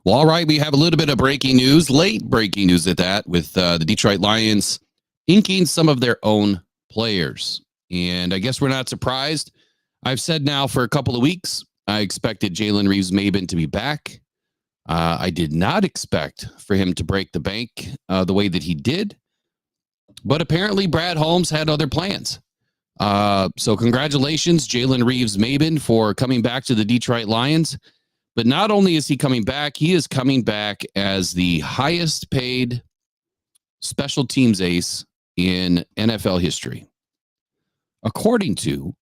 Well, all right, we have a little bit of breaking news, late breaking news at that, with the Detroit Lions inking some of their own players. And I guess we're not surprised. I've said now for a couple of weeks, I expected Jaylin Reeves-Maybin to be back. I did not expect for him to break the bank the way that he did. But apparently Brad Holmes had other plans. So congratulations, Jaylin Reeves-Maybin, for coming back to the Detroit Lions. But not only is he coming back, he is coming back as the highest paid special teams ace in NFL history. According to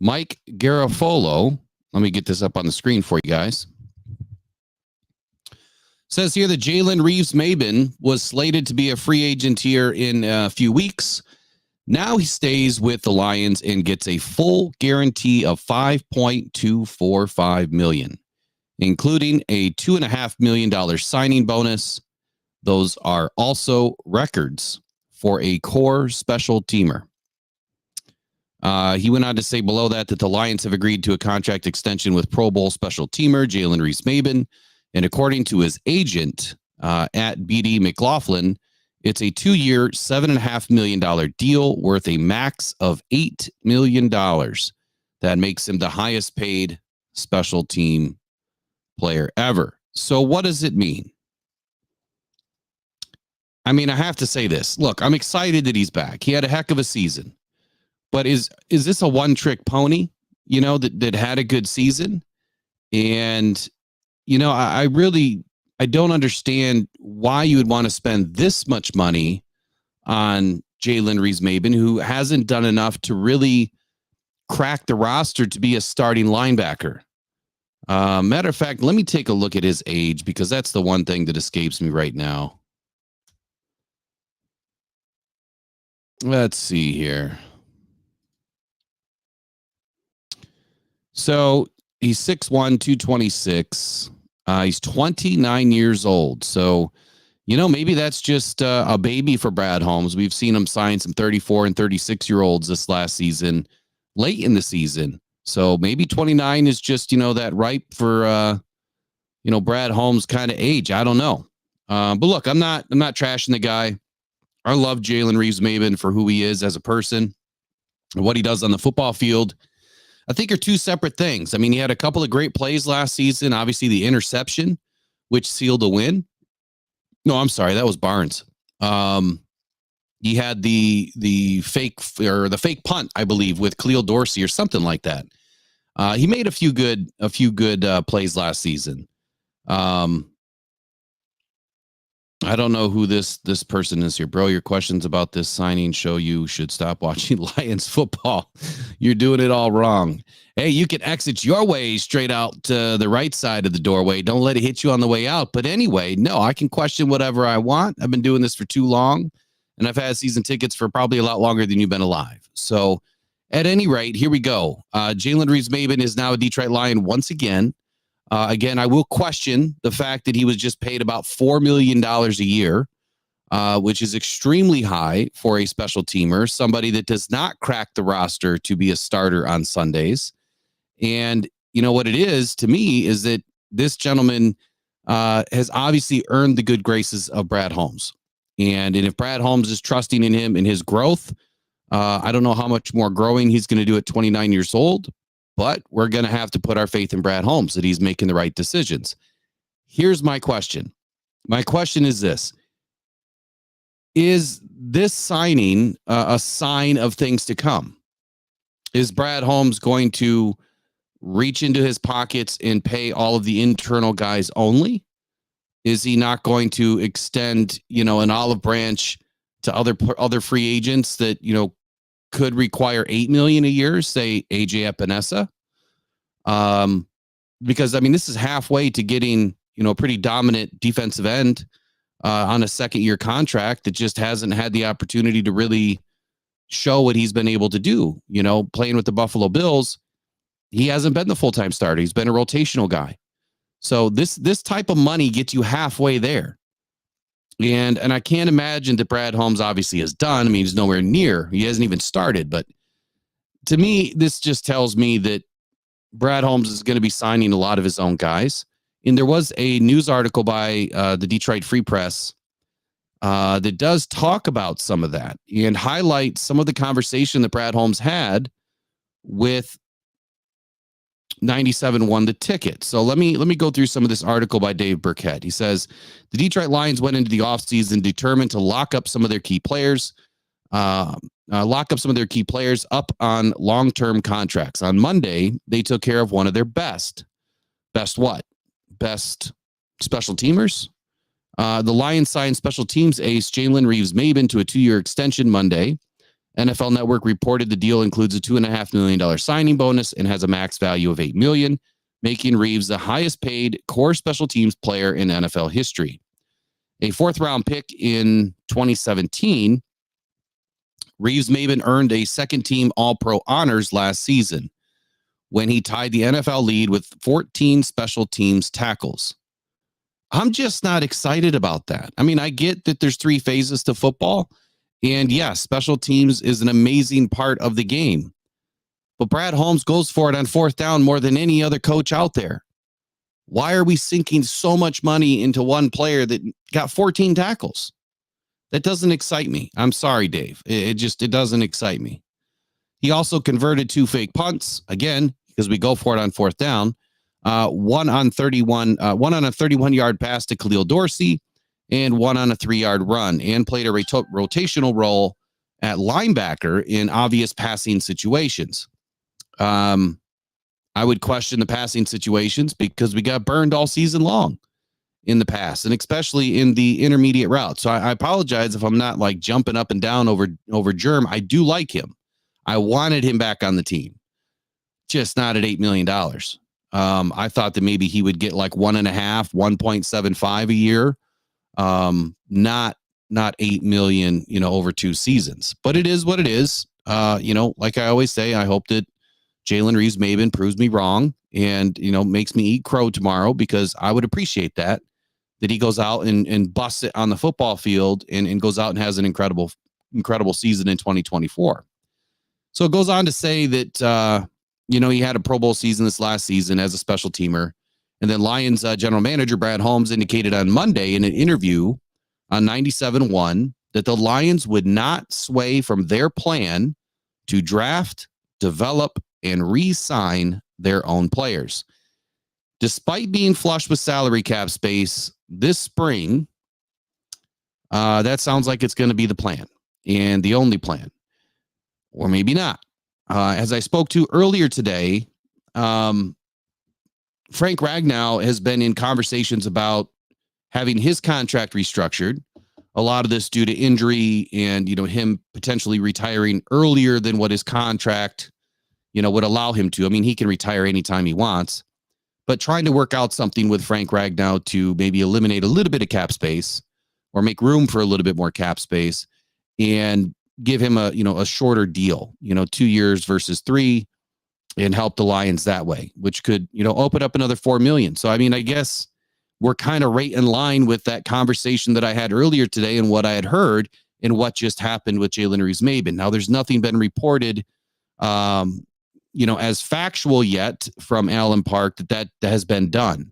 Mike Garafolo, let me get this up on the screen for you guys. Says here that Jaylin Reeves-Maybin was slated to be a free agent here in a few weeks. Now he stays with the Lions and gets a full guarantee of $5.245 million, including a $2.5 million signing bonus. Those are also records for a core special teamer. He went on to say below that the Lions have agreed to a contract extension with Pro Bowl special teamer Jaylin Reeves-Maybin. And according to his agent at BD McLaughlin, it's a 2-year, $7.5 million deal worth a max of $8 million. That makes him the highest paid special team player ever. So what does it mean? I mean, I have to say this. Look, I'm excited that he's back. He had a heck of a season. But is this a one-trick pony, you know, that had a good season? And, you know, I don't understand why you would want to spend this much money on Jaylin Reeves-Maybin, who hasn't done enough to really crack the roster to be a starting linebacker. Matter of fact, let me take a look at his age, because that's the one thing that escapes me right now. Let's see here. So he's 6'1", 226. He's 29 years old. So, you know, maybe that's just a baby for Brad Holmes. We've seen him sign some 34 and 36-year-olds this last season, late in the season. So maybe 29 is just, you know, that ripe for, you know, Brad Holmes kind of age. I don't know. But look, I'm not trashing the guy. I love Jaylin Reeves-Maybin for who he is as a person and what he does on the football field. I think are two separate things. I mean, he had a couple of great plays last season. Obviously, the interception, which sealed the win. No, I'm sorry, that was Barnes. He had the fake punt, I believe, with Khalil Dorsey or something like that. He made a few good plays last season. I don't know who this person is here, bro. Your questions about this signing show you should stop watching Lions football. You're doing it all wrong. Hey, you can exit your way straight out to the right side of the doorway. Don't let it hit you on the way out. But anyway, no, I can question whatever I want. I've been doing this for too long, and I've had season tickets for probably a lot longer than you've been alive. So at any rate, here we go. Jaylin Reeves-Maybin is now a Detroit Lion once again. Again, I will question the fact that he was just paid about $4 million a year, which is extremely high for a special teamer, somebody that does not crack the roster to be a starter on Sundays. And you know what it is to me is that this gentleman has obviously earned the good graces of Brad Holmes. And if Brad Holmes is trusting in him and his growth, I don't know how much more growing he's going to do at 29 years old. But we're going to have to put our faith in Brad Holmes that he's making the right decisions. Here's my question. My question is this. Is this signing a sign of things to come? Is Brad Holmes going to reach into his pockets and pay all of the internal guys only? Is he not going to extend, you know, an olive branch to other free agents that, you know, could require $8 million a year, say AJ Epinesa? Because I mean, this is halfway to getting, you know, a pretty dominant defensive end on a second-year contract that just hasn't had the opportunity to really show what he's been able to do. You know, playing with the Buffalo Bills, he hasn't been the full-time starter. He's been a rotational guy. So this type of money gets you halfway there. And I can't imagine that Brad Holmes obviously has done. I mean, he's nowhere near. He hasn't even started. But to me, this just tells me that Brad Holmes is going to be signing a lot of his own guys. And there was a news article by the Detroit Free Press that does talk about some of that and highlight some of the conversation that Brad Holmes had with 97 won the ticket. So let me go through some of this article by Dave Burkett. He says the Detroit Lions went into the offseason determined to lock up some of their key players, up on long-term contracts. On Monday, they took care of one of their best what? Best special teamers. The Lions signed special teams ace Jaylin Reeves-Maybin to a 2-year extension Monday. NFL Network reported the deal includes a $2.5 million signing bonus and has a max value of $8 million, making Reeves the highest paid core special teams player in NFL history. A 4th-round pick in 2017, Reeves-Maybin earned a second-team All-Pro honors last season when he tied the NFL lead with 14 special teams tackles. I'm just not excited about that. I mean, I get that there's 3 phases to football. And yes, special teams is an amazing part of the game. But Brad Holmes goes for it on 4th down more than any other coach out there. Why are we sinking so much money into one player that got 14 tackles? That doesn't excite me. I'm sorry, Dave. It doesn't excite me. He also converted 2 fake punts, again, because we go for it on 4th down. One on a 31-yard pass to Khalil Dorsey, and one on a 3-yard run, and played a rotational role at linebacker in obvious passing situations. I would question the passing situations because we got burned all season long in the pass, and especially in the intermediate route. So I apologize if I'm not like jumping up and down over Germ. I do like him. I wanted him back on the team, just not at $8 million. I thought that maybe he would get like 1.75 a year. Not 8 million, over 2 seasons, but it is what it is. Like I always say, I hope that Jaylin Reeves-Maybin proves me wrong and, makes me eat crow tomorrow, because I would appreciate that he goes out and busts it on the football field and goes out and has an incredible season in 2024. So it goes on to say that, he had a Pro Bowl season this last season as a special teamer. And then Lions general manager Brad Holmes indicated on Monday in an interview on 97.1 that the Lions would not sway from their plan to draft, develop, and re-sign their own players. Despite being flush with salary cap space this spring, that sounds like it's going to be the plan and the only plan, or maybe not. As I spoke to earlier today, Frank Ragnow has been in conversations about having his contract restructured. A lot of this due to injury and, him potentially retiring earlier than what his contract, would allow him to. I mean, he can retire anytime he wants, but trying to work out something with Frank Ragnow to maybe eliminate a little bit of cap space or make room for a little bit more cap space and give him a shorter deal, 2 years versus 3, and help the Lions that way, which could, open up another $4 million. So, I mean, I guess we're kind of right in line with that conversation that I had earlier today and what I had heard and what just happened with Jaylin Reeves-Maybin. Now, there's nothing been reported, as factual yet from Allen Park that has been done.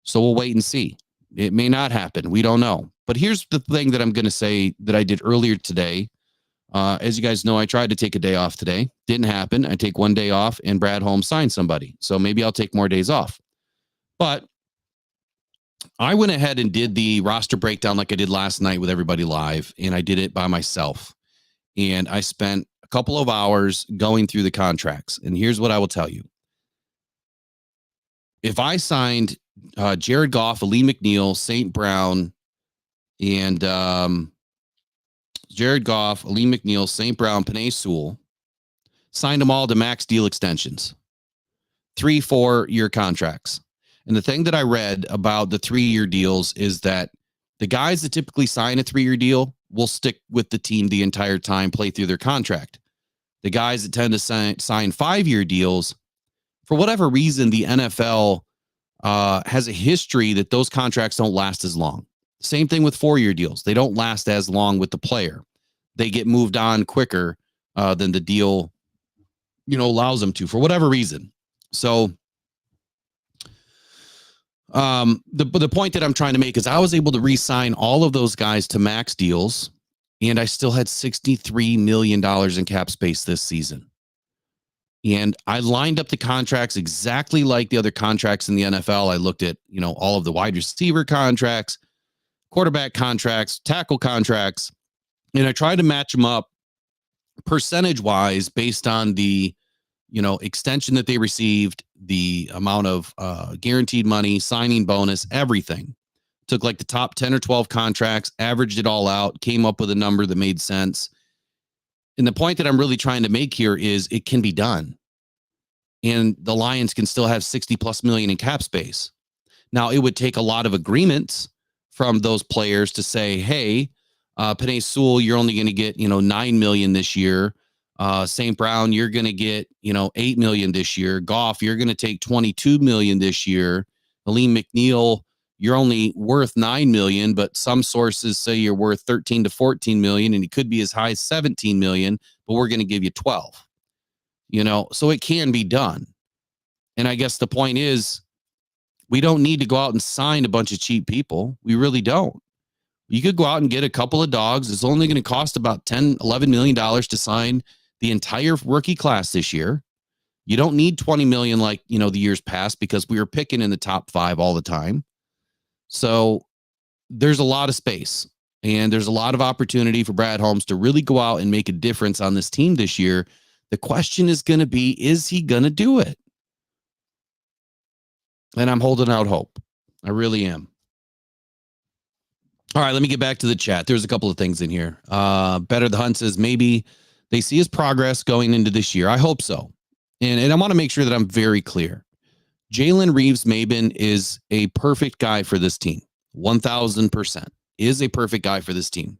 So we'll wait and see. It may not happen. We don't know. But here's the thing that I'm going to say that I did earlier today. As you guys know, I tried to take a day off today. Didn't happen. I take 1 day off and Brad Holmes signed somebody. So maybe I'll take more days off. But I went ahead and did the roster breakdown like I did last night with everybody live, and I did it by myself. And I spent a couple of hours going through the contracts. And here's what I will tell you. If I signed Jared Goff, Lee McNeil, St. Brown, and Jared Goff, Lee McNeil, St. Brown, Penei Sewell, signed them all to max deal extensions, 3-4-year contracts. And the thing that I read about the 3-year deals is that the guys that typically sign a 3-year deal will stick with the team the entire time, play through their contract. The guys that tend to sign 5-year deals, for whatever reason, the NFL has a history that those contracts don't last as long. Same thing with 4-year deals. They don't last as long with the player. They get moved on quicker than the deal, allows them to, for whatever reason. So The point that I'm trying to make is I was able to re-sign all of those guys to max deals, and I still had $63 million in cap space this season. And I lined up the contracts exactly like the other contracts in the NFL. I looked at, all of the wide receiver contracts, quarterback contracts, tackle contracts, and I tried to match them up percentage wise based on the, extension that they received, the amount of guaranteed money, signing bonus, everything. Took like the top 10 or 12 contracts, averaged it all out, came up with a number that made sense. And the point that I'm really trying to make here is it can be done. And the Lions can still have 60 plus million in cap space. Now, it would take a lot of agreements from those players to say, hey, Penei Sewell, you're only going to get, 9 million this year. St. Brown, you're going to get, 8 million this year. Goff, you're going to take 22 million this year. Aleem McNeil, you're only worth 9 million, but some sources say you're worth 13 to 14 million, and it could be as high as 17 million, but we're going to give you 12. So it can be done. And I guess the point is, we don't need to go out and sign a bunch of cheap people. We really don't. You could go out and get a couple of dogs. It's only going to cost about $10, $11 million to sign the entire rookie class this year. You don't need 20 million like, the years past, because we were picking in the top 5 all the time. So there's a lot of space, and there's a lot of opportunity for Brad Holmes to really go out and make a difference on this team this year. The question is going to be, is he going to do it? And I'm holding out hope. I really am. All right, let me get back to the chat. There's a couple of things in here. Better the Hunt says maybe they see his progress going into this year. I hope so. And I want to make sure that I'm very clear. Jaylin Reeves-Maybin is a perfect guy for this team. 1,000% is a perfect guy for this team.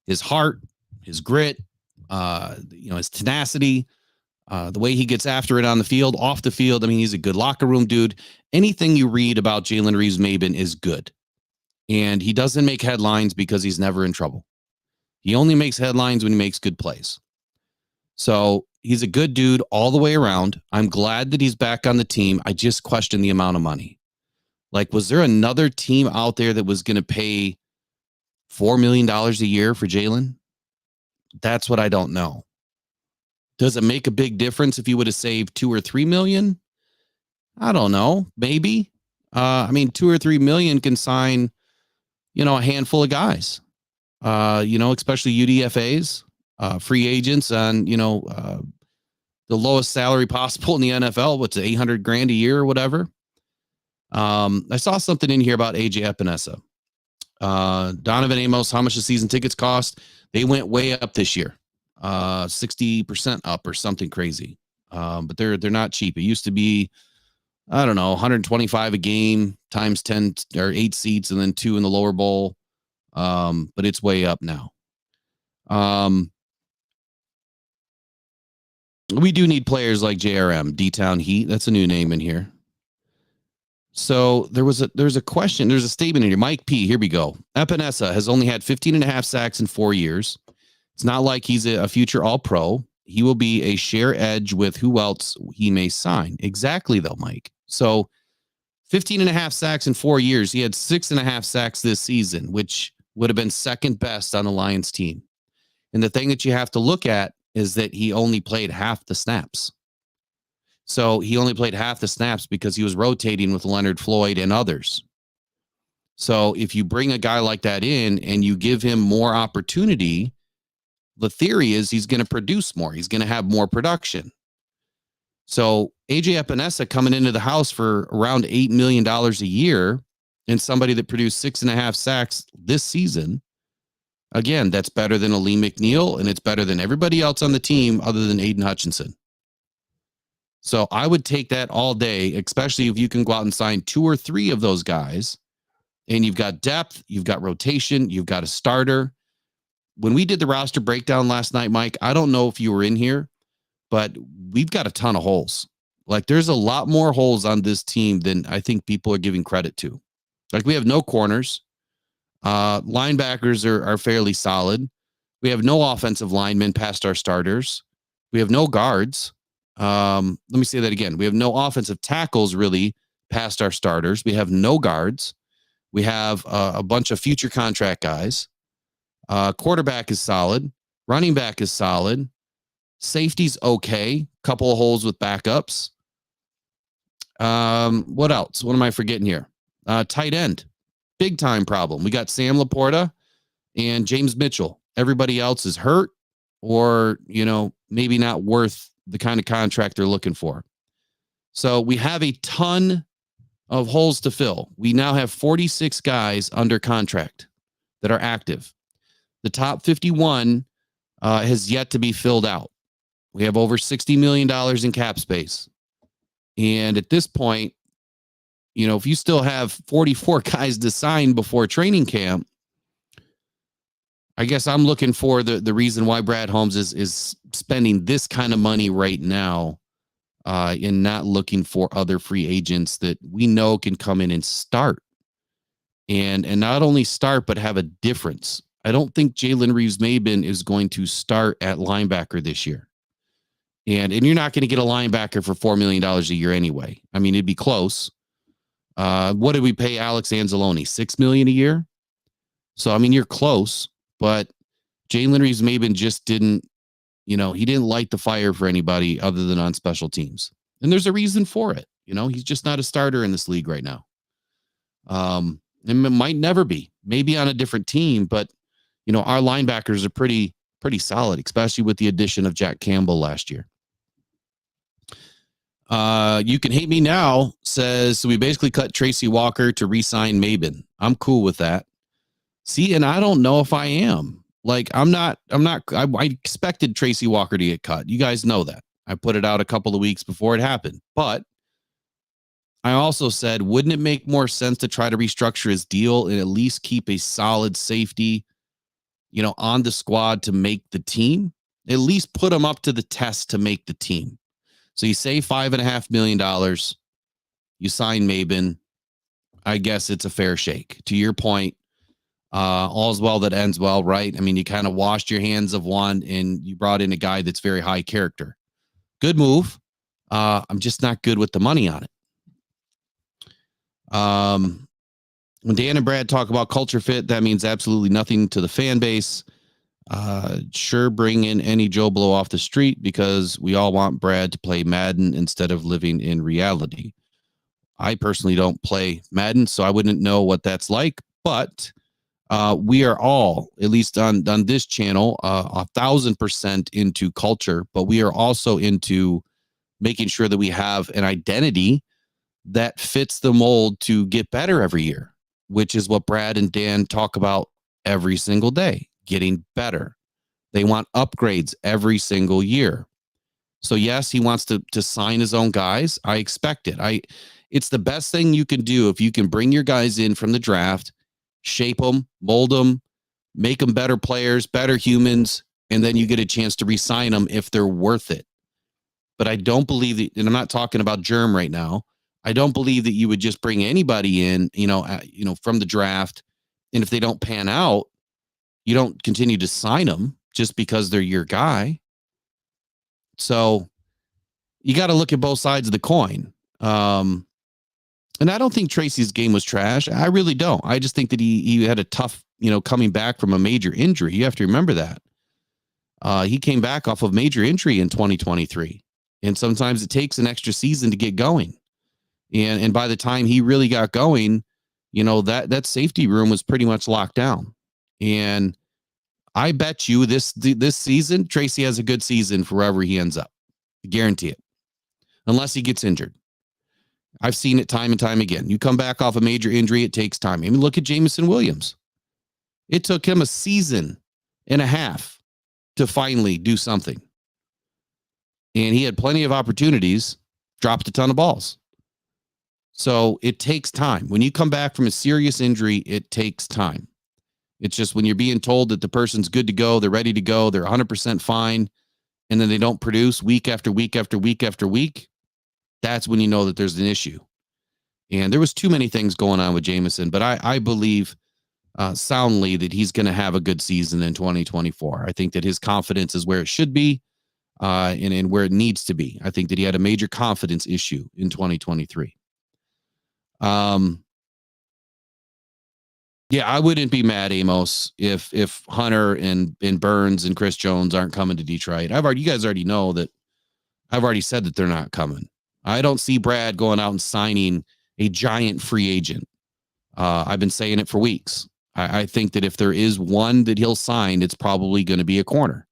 His heart, his grit, his tenacity, the way he gets after it on the field, off the field. I mean, he's a good locker room dude. Anything you read about Jaylin Reeves-Maybin is good. And he doesn't make headlines because he's never in trouble. He only makes headlines when he makes good plays. So he's a good dude all the way around. I'm glad that he's back on the team. I just question the amount of money. Like, was there another team out there that was going to pay $4 million a year for Jaylin? That's what I don't know. Does it make a big difference if you would have saved 2 or 3 million? I don't know. Maybe. 2 or 3 million can sign, a handful of guys, especially UDFAs, free agents on, the lowest salary possible in the NFL. What's it, 800 grand a year or whatever? I saw something in here about AJ Epinesa. Donovan Amos, how much the season tickets cost? They went way up this year. 60% up or something crazy. But they're not cheap. It used to be, I don't know, 125 a game times 10 or 8 seats and then 2 in the lower bowl. But it's way up now. We do need players like JRM, D-Town Heat. That's a new name in here. So there's a question. There's a statement in here. Mike P, here we go. Epinesa has only had 15 and a half sacks in 4 years. It's not like he's a future all-pro. He will be a share edge with who else he may sign. Exactly, though, Mike. So 15 and a half sacks in 4 years. He had 6.5 sacks this season, which would have been second best on the Lions team. And the thing that you have to look at is that he only played half the snaps. So he only played half the snaps because he was rotating with Leonard Floyd and others. So if you bring a guy like that in and you give him more opportunity, the theory is he's going to produce more. He's going to have more production. So AJ Epinesa coming into the house for around $8 million a year and somebody that produced 6.5 sacks this season. Again, that's better than Aleem McNeil, and it's better than everybody else on the team other than Aiden Hutchinson. So I would take that all day, especially if you can go out and sign 2 or 3 of those guys, and you've got depth, you've got rotation, you've got a starter. When we did the roster breakdown last night, Mike, I don't know if you were in here, but we've got a ton of holes. Like, there's a lot more holes on this team than I think people are giving credit to. Like, we have no corners. Linebackers are fairly solid. We have no offensive linemen past our starters. We have no guards. Let me say that again. We have no offensive tackles really past our starters. We have no guards. We have a bunch of future contract guys. Quarterback is solid. Running back is solid. Safety's okay. Couple of holes with backups. What else? What am I forgetting here? Tight end. Big time problem. We got Sam Laporta and James Mitchell. Everybody else is hurt or, maybe not worth the kind of contract they're looking for. So we have a ton of holes to fill. We now have 46 guys under contract that are active. The top 51 has yet to be filled out. We have over $60 million in cap space. And at this point, if you still have 44 guys to sign before training camp, I guess I'm looking for the reason why Brad Holmes is spending this kind of money right now and not looking for other free agents that we know can come in and start. And not only start, but have a difference. I don't think Jaylin Reeves-Maybin is going to start at linebacker this year. And you're not going to get a linebacker for $4 million a year anyway. I mean, it'd be close. What did we pay Alex Anzalone? $6 million a year? So, I mean, you're close, but Jaylin Reeves-Maybin just didn't, he didn't light the fire for anybody other than on special teams. And there's a reason for it. He's just not a starter in this league right now. And it might never be, maybe on a different team, but our linebackers are pretty solid, especially with the addition of Jack Campbell last year. You can hate me now says, so we basically cut Tracy Walker to re-sign Maybin. I'm cool with that. See, and I don't know if I am. Like, I expected Tracy Walker to get cut. You guys know that. I put it out a couple of weeks before it happened. But I also said, wouldn't it make more sense to try to restructure his deal and at least keep a solid safety, on the squad to make the team? At least put him up to the test to make the team. So you save $5.5 million. You sign Maybin. I guess it's a fair shake. To your point, all's well that ends well, right? I mean, you kind of washed your hands of one and you brought in a guy that's very high character. Good move. I'm just not good with the money on it. When Dan and Brad talk about culture fit, that means absolutely nothing to the fan base. Sure, bring in any Joe Blow off the street because we all want Brad to play Madden instead of living in reality. I personally don't play Madden, so I wouldn't know what that's like, but we are all, at least on this channel, 1,000% into culture, but we are also into making sure that we have an identity that fits the mold to get better every year, which is what Brad and Dan talk about every single day, getting better. They want upgrades every single year. So yes, he wants to sign his own guys. I expect it. It's the best thing you can do if you can bring your guys in from the draft, shape them, mold them, make them better players, better humans, and then you get a chance to re-sign them if they're worth it. But I don't believe that, and I'm not talking about Germ right now, I don't believe that you would just bring anybody in, from the draft, and if they don't pan out, you don't continue to sign them just because they're your guy. So you got to look at both sides of the coin. And I don't think Tracy's game was trash. I really don't. I just think that he had a tough, coming back from a major injury. You have to remember that. He came back off of major injury in 2023. And sometimes it takes an extra season to get going. And by the time he really got going, that safety room was pretty much locked down. And I bet you this season, Tracy has a good season for wherever he ends up. I guarantee it. Unless he gets injured. I've seen it time and time again. You come back off a major injury, it takes time. I mean, look at Jameson Williams. It took him a season and a half to finally do something. And he had plenty of opportunities, dropped a ton of balls. So it takes time. When you come back from a serious injury, it takes time. It's just when you're being told that the person's good to go, they're ready to go, they're 100% fine, and then they don't produce week after week after week after week, that's when you know that there's an issue. And there was too many things going on with Jameson, but I believe soundly that he's going to have a good season in 2024. I think that his confidence is where it should be and where it needs to be. I think that he had a major confidence issue in 2023. Yeah, I wouldn't be mad, Amos, if Hunter and Burns and Chris Jones aren't coming to Detroit. You guys already know that I've already said that they're not coming. I don't see Brad going out and signing a giant free agent. I've been saying it for weeks. I think that if there is one that he'll sign, it's probably going to be a corner.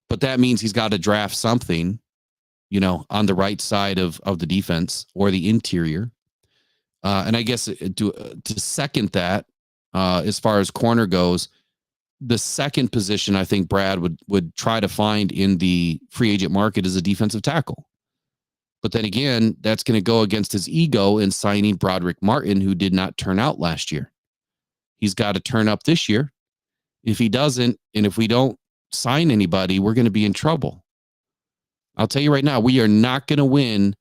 But that means he's got to draft something, on the right side of the defense or the interior. And I guess to second that, as far as corner goes, the second position I think Brad would try to find in the free agent market is a defensive tackle. But then again, that's going to go against his ego in signing Broderick Martin, who did not turn out last year. He's got to turn up this year. If he doesn't, and if we don't sign anybody, we're going to be in trouble. I'll tell you right now, we are not going to win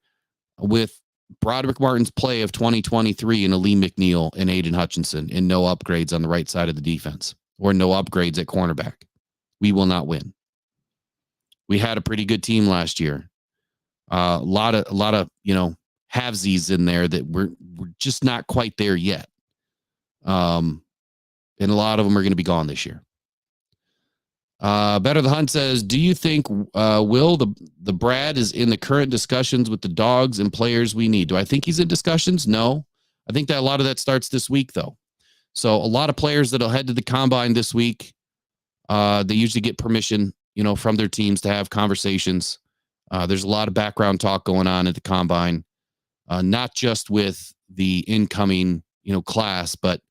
with Broderick Martin's play of 2023 and Aleem McNeil and Aiden Hutchinson and no upgrades on the right side of the defense or no upgrades at cornerback. We will not win. We had a pretty good team last year. A lot of halvesies in there that we're just not quite there yet. And a lot of them are going to be gone this year. Better the Hunt says, do you think Will the Brad is in the current discussions with the dogs and players we need? Do I think he's in discussions? No. I think that a lot of that starts this week, though. So a lot of players that'll head to the combine this week, they usually get permission, from their teams to have conversations. There's a lot of background talk going on at the combine, not just with the incoming, class, but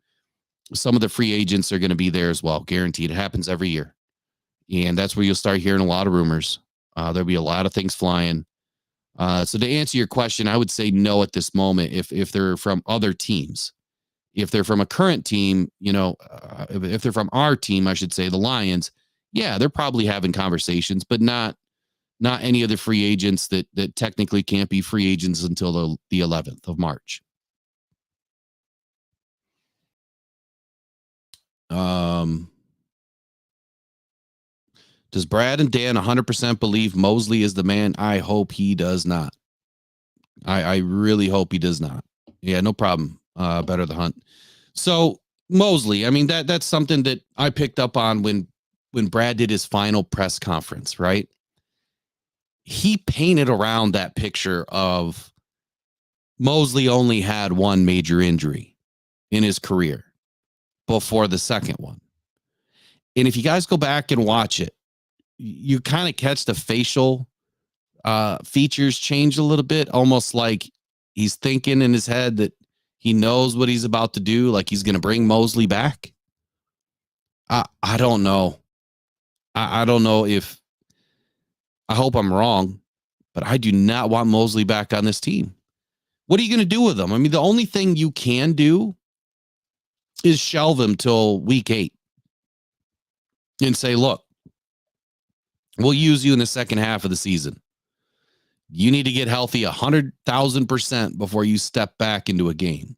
some of the free agents are going to be there as well. Guaranteed. It happens every year. And that's where you'll start hearing a lot of rumors. There'll be a lot of things flying. So to answer your question, I would say no at this moment if they're from other teams. If they're from a current team, if they're from our team, I should say, the Lions, yeah, they're probably having conversations, but not any of the free agents that technically can't be free agents until the 11th of March. Does Brad and Dan 100% believe Mosley is the man? I hope he does not. I really hope he does not. Yeah, no problem. Better the Hunt. So Mosley, I mean, that's something that I picked up on when Brad did his final press conference, right? He painted around that picture of Mosley only had one major injury in his career before the second one. And if you guys go back and watch it, you kind of catch the facial features change a little bit, almost like he's thinking in his head that he knows what he's about to do, like he's going to bring Mosley back. I don't know. I don't know if I hope I'm wrong, but I do not want Mosley back on this team. What are you going to do with him? I mean, the only thing you can do is shelve him till week 8 and say, look, we'll use you in the second half of the season. You need to get healthy 100,000% before you step back into a game.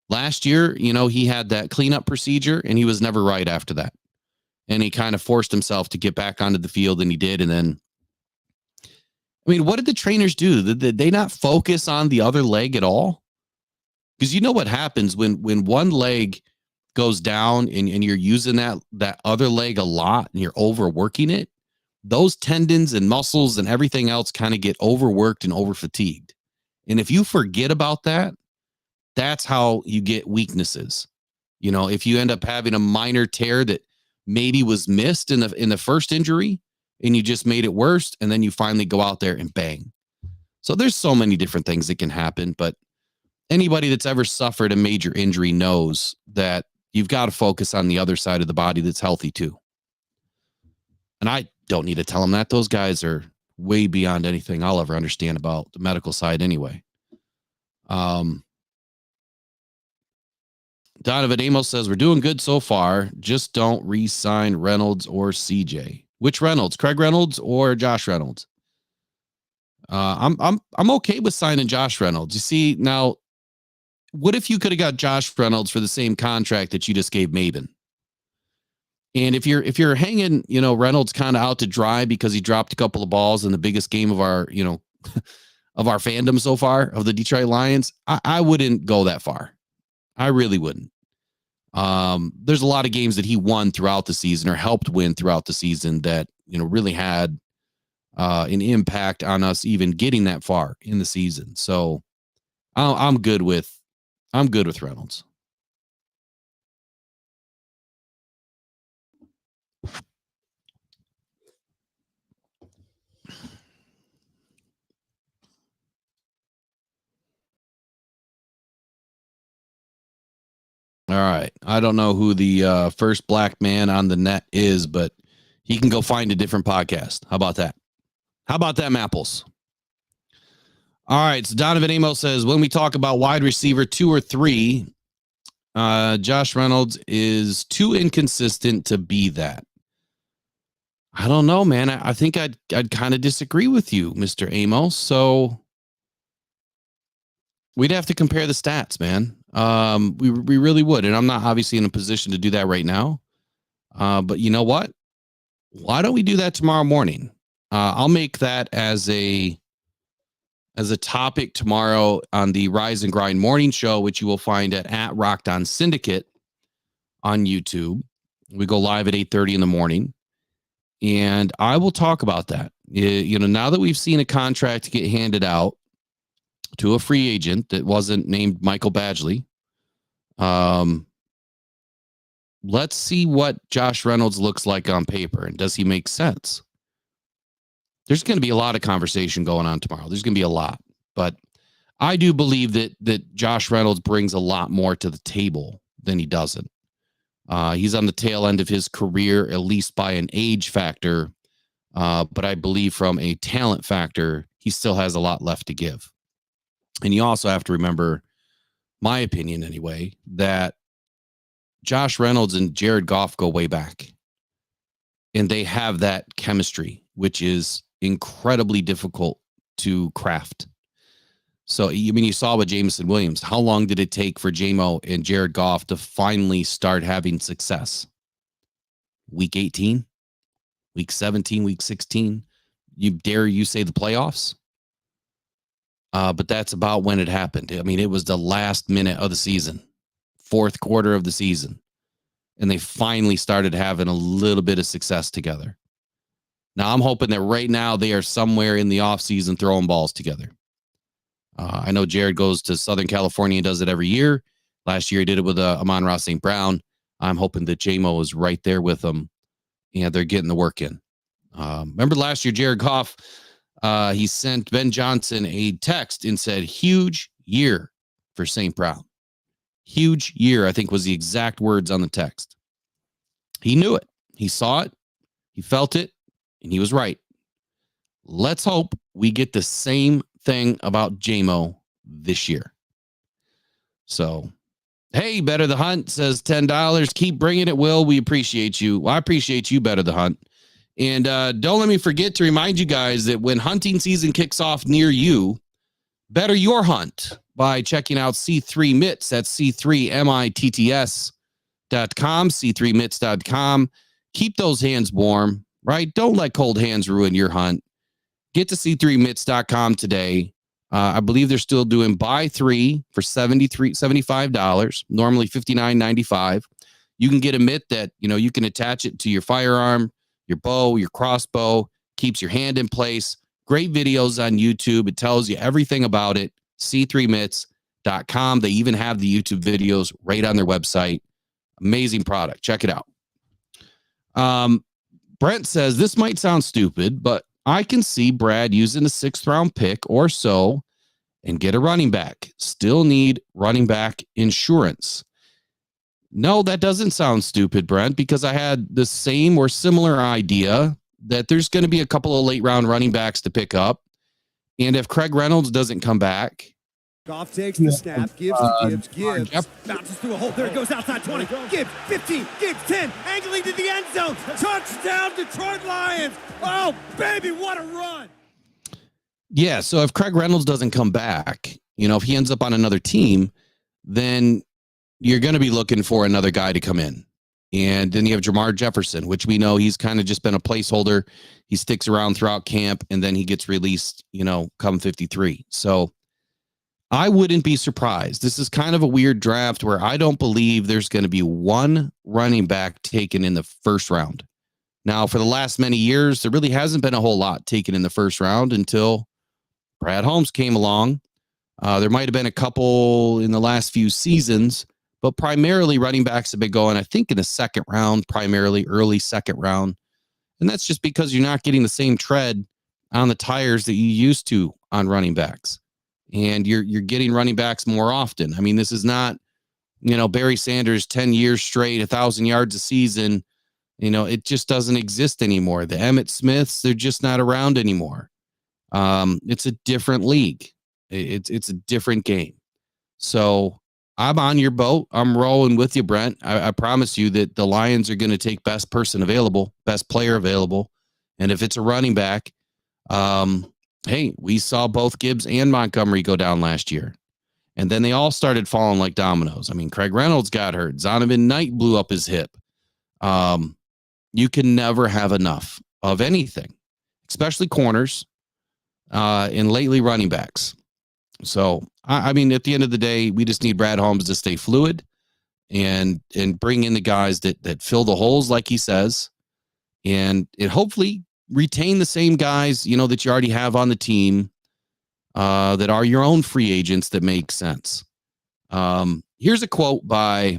Last year, he had that cleanup procedure and he was never right after that. And he kind of forced himself to get back onto the field, and he did. And then, I mean, what did the trainers do? Did they not focus on the other leg at all? Because you know what happens when one leg goes down and you're using that other leg a lot and you're overworking it, those tendons and muscles and everything else kind of get overworked and overfatigued. And if you forget about that, that's how you get weaknesses. If you end up having a minor tear that maybe was missed in the first injury and you just made it worse, and then you finally go out there and bang. So there's so many different things that can happen, but anybody that's ever suffered a major injury knows that you've got to focus on the other side of the body that's healthy too. And I don't need to tell them that. Those guys are way beyond anything I'll ever understand about the medical side anyway. Donovan Amos says, we're doing good so far. Just don't re-sign Reynolds or CJ. Which Reynolds? Craig Reynolds or Josh Reynolds? I'm okay with signing Josh Reynolds. You see, now, what if you could have got Josh Reynolds for the same contract that you just gave Maybin? And if you're hanging, Reynolds kind of out to dry because he dropped a couple of balls in the biggest game of our, of our fandom so far of the Detroit Lions, I wouldn't go that far. I really wouldn't. There's a lot of games that he won throughout the season or helped win throughout the season that, really had an impact on us even getting that far in the season. So I'm good with Reynolds. All right. I don't know who the first black man on the net is, but he can go find a different podcast. How about that? How about that, Mapples? All right. So Donovan Amos says, when we talk about wide receiver 2 or 3, Josh Reynolds is too inconsistent to be that. I don't know, man. I think I'd kind of disagree with you, Mr. Amos. So we'd have to compare the stats, man. We really would. And I'm not obviously in a position to do that right now. But you know what? Why don't we do that tomorrow morning? I'll make that as a topic tomorrow on the Rise and Grind morning show, which you will find at Rocked On Syndicate on YouTube. We go live at 8:30 in the morning. And I will talk about that. Now that we've seen a contract get handed out to a free agent that wasn't named Michael Badgley, let's see what Josh Reynolds looks like on paper. And does he make sense? There's going to be a lot of conversation going on tomorrow. There's going to be a lot. But I do believe that Josh Reynolds brings a lot more to the table than he doesn't. He's on the tail end of his career, at least by an age factor. But I believe from a talent factor, he still has a lot left to give. And you also have to remember, my opinion anyway, that Josh Reynolds and Jared Goff go way back. And they have that chemistry, which is incredibly difficult to craft. So, you saw with Jameson Williams, how long did it take for JMO and Jared Goff to finally start having success? Week 18, week 17, week 16. You say the playoffs? But that's about when it happened. It was the last minute of the season, fourth quarter of the season. And they finally started having a little bit of success together. Now, I'm hoping that right now they are somewhere in the offseason throwing balls together. I know Jared goes to Southern California and does it every year. Last year he did it with Amon-Ra St. Brown. I'm hoping that JMO is right there with them and they're getting the work in. Remember last year, Jared Goff, he sent Ben Johnson a text and said, huge year for St. Brown. Huge year, I think was the exact words on the text. He knew it. He saw it. He felt it. And he was right. Let's hope we get the same thing about JMO this year. So, hey, Better the Hunt says $10. Keep bringing it, Will. We appreciate you. Well, I appreciate you, Better the Hunt. And don't let me forget to remind you guys that when hunting season kicks off near you, better your hunt by checking out C3 Mitts. That's C3MITTS.com, C3Mitts.com. Keep those hands warm, right? Don't let cold hands ruin your hunt. Get to C3Mitts.com today. I believe they're still doing buy 3 for $75, normally $59.95. You can get a mitt that, you can attach it to your firearm, your bow, your crossbow, keeps your hand in place. Great videos on YouTube. It tells you everything about it. C3Mitts.com. They even have the YouTube videos right on their website. Amazing product. Check it out. Brent says, this might sound stupid, but I can see Brad using a 6th round pick or so and get a running back. Still need running back insurance. No, that doesn't sound stupid, Brent, because I had the same or similar idea that there's going to be a couple of late round running backs to pick up. And if Craig Reynolds doesn't come back, Goff takes the snap, Gibbs to Gibbs. Yep. Bounces through a hole. There it goes outside 20. Gibbs, 15. Gibbs, 10. Angling to the end zone. Touchdown, Detroit Lions. Oh, baby, what a run. Yeah, so if Craig Reynolds doesn't come back, if he ends up on another team, then you're going to be looking for another guy to come in. And then you have Jamar Jefferson, which we know he's kind of just been a placeholder. He sticks around throughout camp, and then he gets released, come 53. So I wouldn't be surprised. This is kind of a weird draft where I don't believe there's going to be one running back taken in the first round. Now, for the last many years, there really hasn't been a whole lot taken in the first round until Brad Holmes came along. There might have been a couple in the last few seasons, but primarily running backs have been going, I think, in the second round, primarily early second round. And that's just because you're not getting the same tread on the tires that you used to on running backs. And you're getting running backs more often. I mean, this is not, Barry Sanders, 10 years straight, 1,000 yards a season. It just doesn't exist anymore. The Emmitt Smiths, they're just not around anymore. It's a different league. It's a different game. So I'm on your boat. I'm rolling with you, Brent. I promise you that the Lions are going to take best person available, best player available. And if it's a running back, hey, we saw both Gibbs and Montgomery go down last year. And then they all started falling like dominoes. I mean, Craig Reynolds got hurt. Zonovan Knight blew up his hip. You can never have enough of anything, especially corners, and lately running backs. So, I mean, at the end of the day, we just need Brad Holmes to stay fluid and bring in the guys that fill the holes, like he says, and hopefully retain the same guys, that you already have on the team, that are your own free agents that make sense. Here's a quote by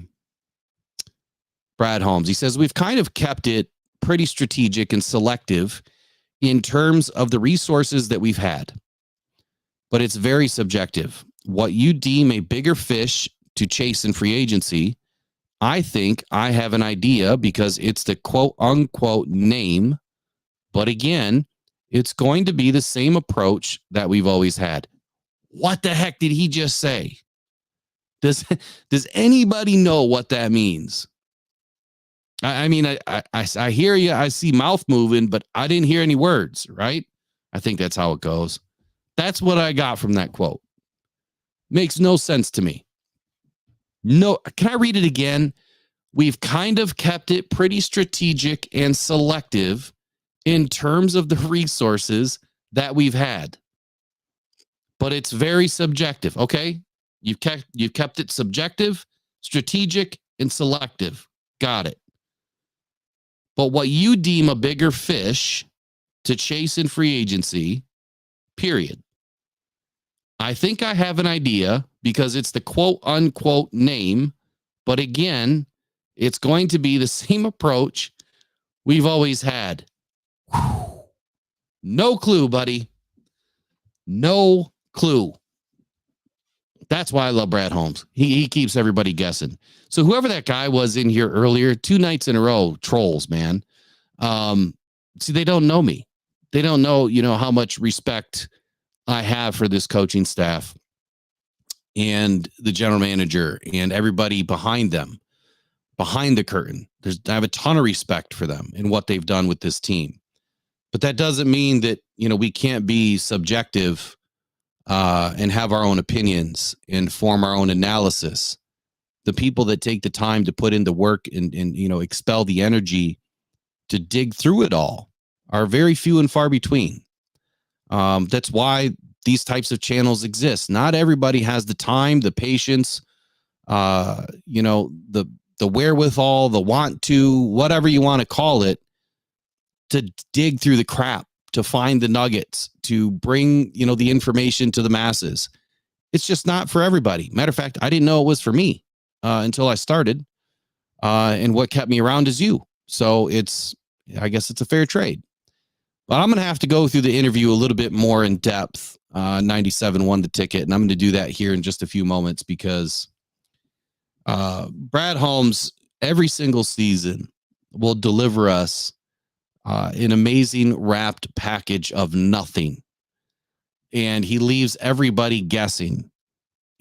Brad Holmes. He says, "We've kind of kept it pretty strategic and selective in terms of the resources that we've had, but it's very subjective. What you deem a bigger fish to chase in free agency, I think I have an idea because it's the quote unquote name. But again, it's going to be the same approach that we've always had." What the heck did he just say? Does anybody know what that means? I mean, I hear you. I see mouth moving, but I didn't hear any words, right? I think that's how it goes. That's what I got from that quote. Makes no sense to me. No, can I read it again? We've kind of kept it pretty strategic and selective in terms of the resources that we've had. But it's very subjective, okay? You've kept it subjective, strategic, and selective. Got it. But what you deem a bigger fish to chase in free agency, period. I think I have an idea because it's the quote unquote name. But again, it's going to be the same approach we've always had. Whew. No clue, buddy. No clue. That's why I love Brad Holmes. He keeps everybody guessing. So whoever that guy was in here earlier, 2 nights in a row, trolls, man. See, they don't know me. They don't know, how much respect I have for this coaching staff and the general manager and everybody behind them, behind the curtain. I have a ton of respect for them and what they've done with this team. But that doesn't mean that, we can't be subjective and have our own opinions and form our own analysis. The people that take the time to put in the work and expel the energy to dig through it all are very few and far between. That's why these types of channels exist. Not everybody has the time, the patience, the wherewithal, the want to, whatever you want to call it, to dig through the crap, to find the nuggets, to bring, the information to the masses. It's just not for everybody. Matter of fact, I didn't know it was for me until I started. And what kept me around is you. So I guess it's a fair trade. But I'm going to have to go through the interview a little bit more in depth. 97 won the ticket, and I'm going to do that here in just a few moments because Brad Holmes, every single season, will deliver us an amazing wrapped package of nothing. And he leaves everybody guessing.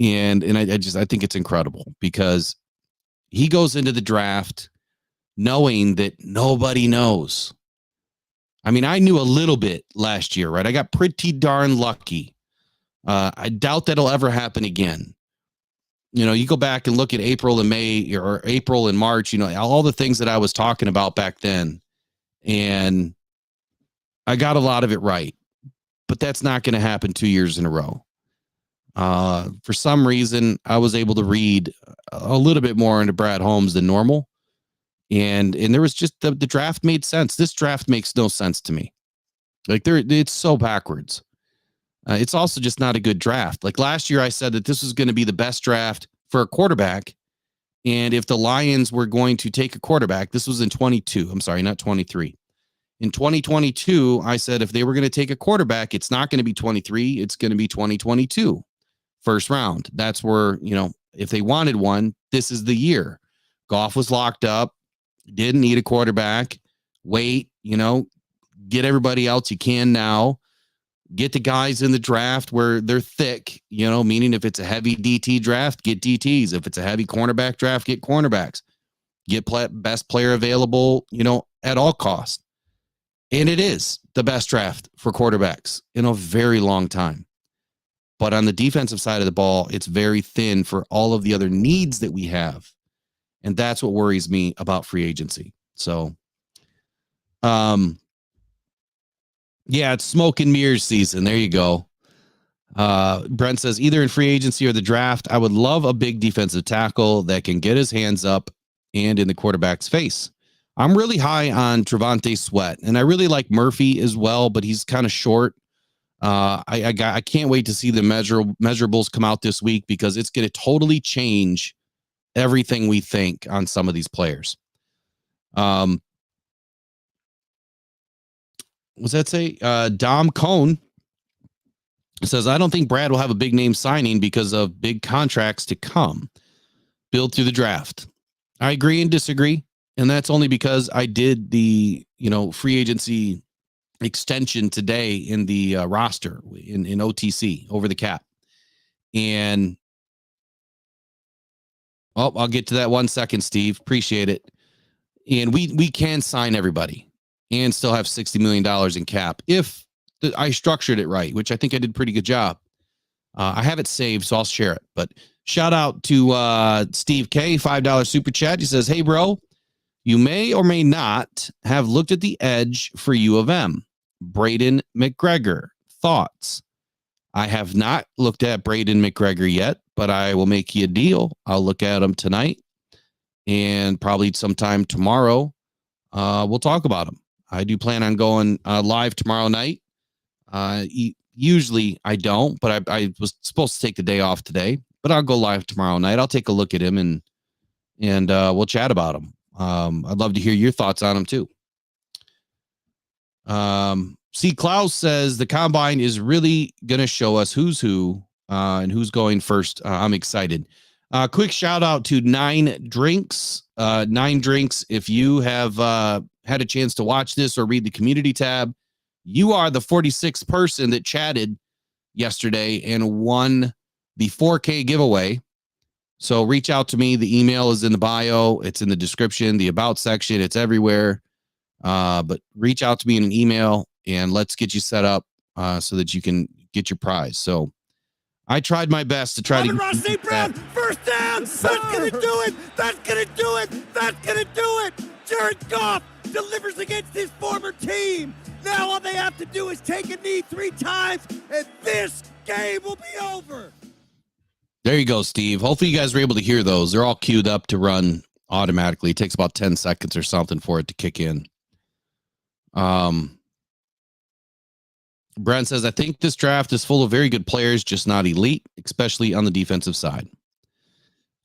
And I think it's incredible because he goes into the draft knowing that nobody knows. I mean, I knew a little bit last year, right? I got pretty darn lucky. I doubt that'll ever happen again. You go back and look at April and May or April and March, all the things that I was talking about back then. And I got a lot of it right, but that's not going to happen 2 years in a row. For some reason, I was able to read a little bit more into Brad Holmes than normal. And there was just the draft made sense. This draft makes no sense to me. Like it's so backwards. It's also just not a good draft. Like last year, I said that this was going to be the best draft for a quarterback. And if the Lions were going to take a quarterback, this was in 22. I'm sorry, not 23. In 2022, I said if they were going to take a quarterback, it's not going to be 23. It's going to be 2022. First round. That's where, if they wanted one, this is the year. Goff was locked up, didn't need a quarterback. Wait, get everybody else you can now. Get the guys in the draft where they're thick, meaning if it's a heavy DT draft, get DTs. If it's a heavy cornerback draft, get cornerbacks. Get best player available, at all costs. And it is the best draft for quarterbacks in a very long time. But on the defensive side of the ball, it's very thin for all of the other needs that we have. And that's what worries me about free agency. So, yeah, it's smoke and mirrors season. There you go. Brent says either in free agency or the draft, I would love a big defensive tackle that can get his hands up and in the quarterback's face. I'm really high on Trevante Sweat, and I really like Murphy as well, but he's kind of short. I can't wait to see the measurables come out this week because it's going to totally change everything we think on some of these players. What's that say? Dom Cone says, I don't think Brad will have a big name signing because of big contracts to come. Build through the draft. I agree and disagree. And that's only because I did the, free agency extension today in the roster in OTC over the cap. And I'll get to that 1 second, Steve. Appreciate it. And we can sign everybody and still have $60 million in cap if I structured it right, which I think I did a pretty good job. I have it saved, so I'll share it. But shout out to Steve K, $5 super chat. He says, hey, bro, you may or may not have looked at the edge for U of M. Braden McGregor. Thoughts? I have not looked at Braden McGregor yet, but I will make you a deal. I'll look at him tonight and probably sometime tomorrow. We'll talk about him. I do plan on going live tomorrow night. Usually I don't, but I was supposed to take the day off today, but I'll go live tomorrow night. I'll take a look at him and we'll chat about him. I'd love to hear your thoughts on him too. C. Klaus says the combine is really going to show us who's who and who's going first. I'm excited. Quick shout out to 9 Drinks. 9 Drinks. If you have had a chance to watch this or read the community tab, you are the 46th person that chatted yesterday and won the 4K giveaway. So reach out to me. The email is in the bio. It's in the description, the about section. It's everywhere. But reach out to me in an email and let's get you set up so that you can get your prize. So I tried my best to try to Ross St. Brown, first down. That's going to do it. That's going to do it. That's going to do it. Jared Goff delivers against his former team. Now all they have to do is take a knee 3 times and this game will be over. There you go, Steve. Hopefully you guys were able to hear those. They're all queued up to run automatically. It takes about 10 seconds or something for it to kick in. Brent says, I think this draft is full of very good players, just not elite, especially on the defensive side.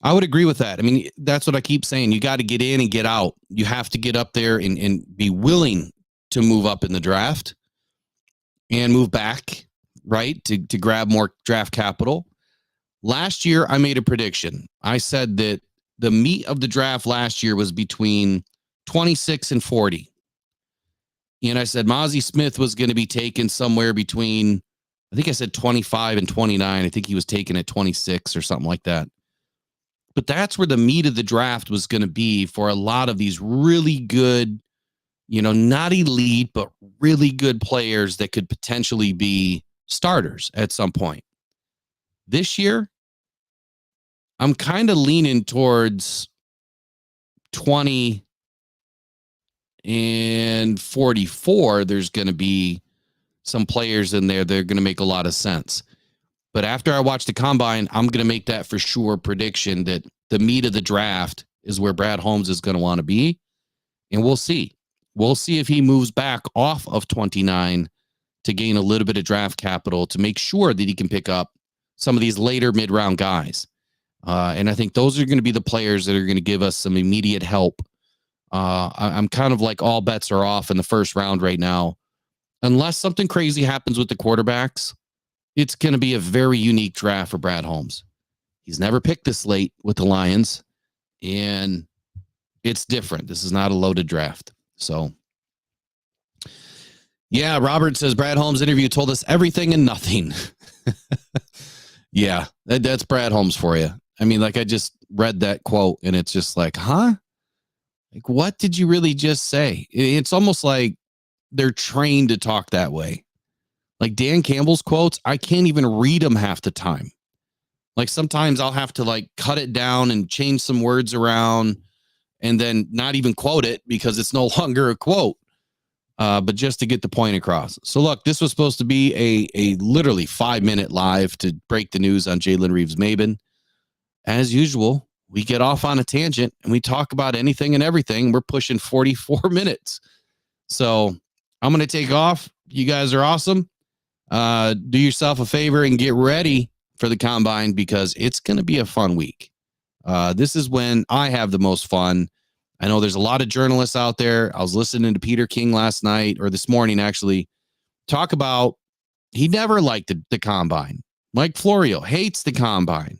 I would agree with that. I mean, that's what I keep saying. You got to get in and get out. You have to get up there and be willing to move up in the draft and move back, right, to grab more draft capital. Last year, I made a prediction. I said that the meat of the draft last year was between 26 and 40. And I said Mozzie Smith was going to be taken somewhere between, I think I said 25 and 29. I think he was taken at 26 or something like that. But that's where the meat of the draft was going to be for a lot of these really good, not elite, but really good players that could potentially be starters at some point. This year, I'm kind of leaning towards 20 and 44. There's going to be some players in there that are going to make a lot of sense. But after I watch the combine, I'm going to make that for sure prediction that the meat of the draft is where Brad Holmes is going to want to be. And we'll see. We'll see if he moves back off of 29 to gain a little bit of draft capital to make sure that he can pick up some of these later mid-round guys. And I think those are going to be the players that are going to give us some immediate help. I'm kind of like all bets are off in the first round right now. Unless something crazy happens with the quarterbacks, it's going to be a very unique draft for Brad Holmes. He's never picked this late with the Lions, and it's different. This is not a loaded draft. So, yeah, Robert says Brad Holmes' interview told us everything and nothing. Yeah, that's Brad Holmes for you. I mean, like I just read that quote, and it's just like, huh? Like, what did you really just say? It's almost like they're trained to talk that way. Like Dan Campbell's quotes, I can't even read them half the time. Like sometimes I'll have to like cut it down and change some words around and then not even quote it because it's no longer a quote, but just to get the point across. So look, this was supposed to be a literally 5-minute live to break the news on Jaylin Reeves-Maybin. As usual, we get off on a tangent and we talk about anything and everything. We're pushing 44 minutes. So I'm going to take off. You guys are awesome. Do yourself a favor and get ready for the combine because it's going to be a fun week. This is when I have the most fun. I know there's a lot of journalists out there. I was listening to Peter King last night or this morning, actually, talk about he never liked the combine. Mike Florio hates the combine.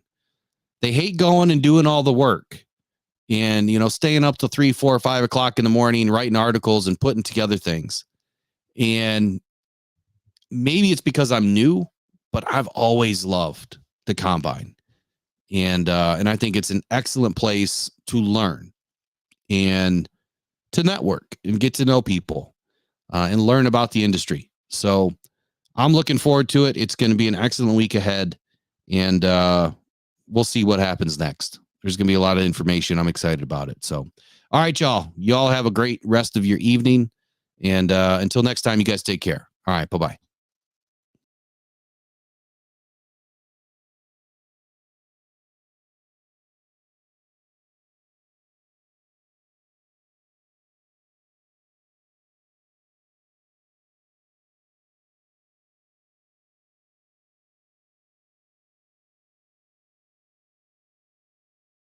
They hate going and doing all the work and, you know, staying up till 3, 4, 5 o'clock in the morning, writing articles and putting together things. And maybe it's because I'm new, but I've always loved the combine. And I think it's an excellent place to learn and to network and get to know people and learn about the industry. So I'm looking forward to it. It's going to be an excellent week ahead. And we'll see what happens next. There's going to be a lot of information. I'm excited about it. So, all right, y'all. Y'all have a great rest of your evening. And until next time, you guys take care. All right. Bye-bye.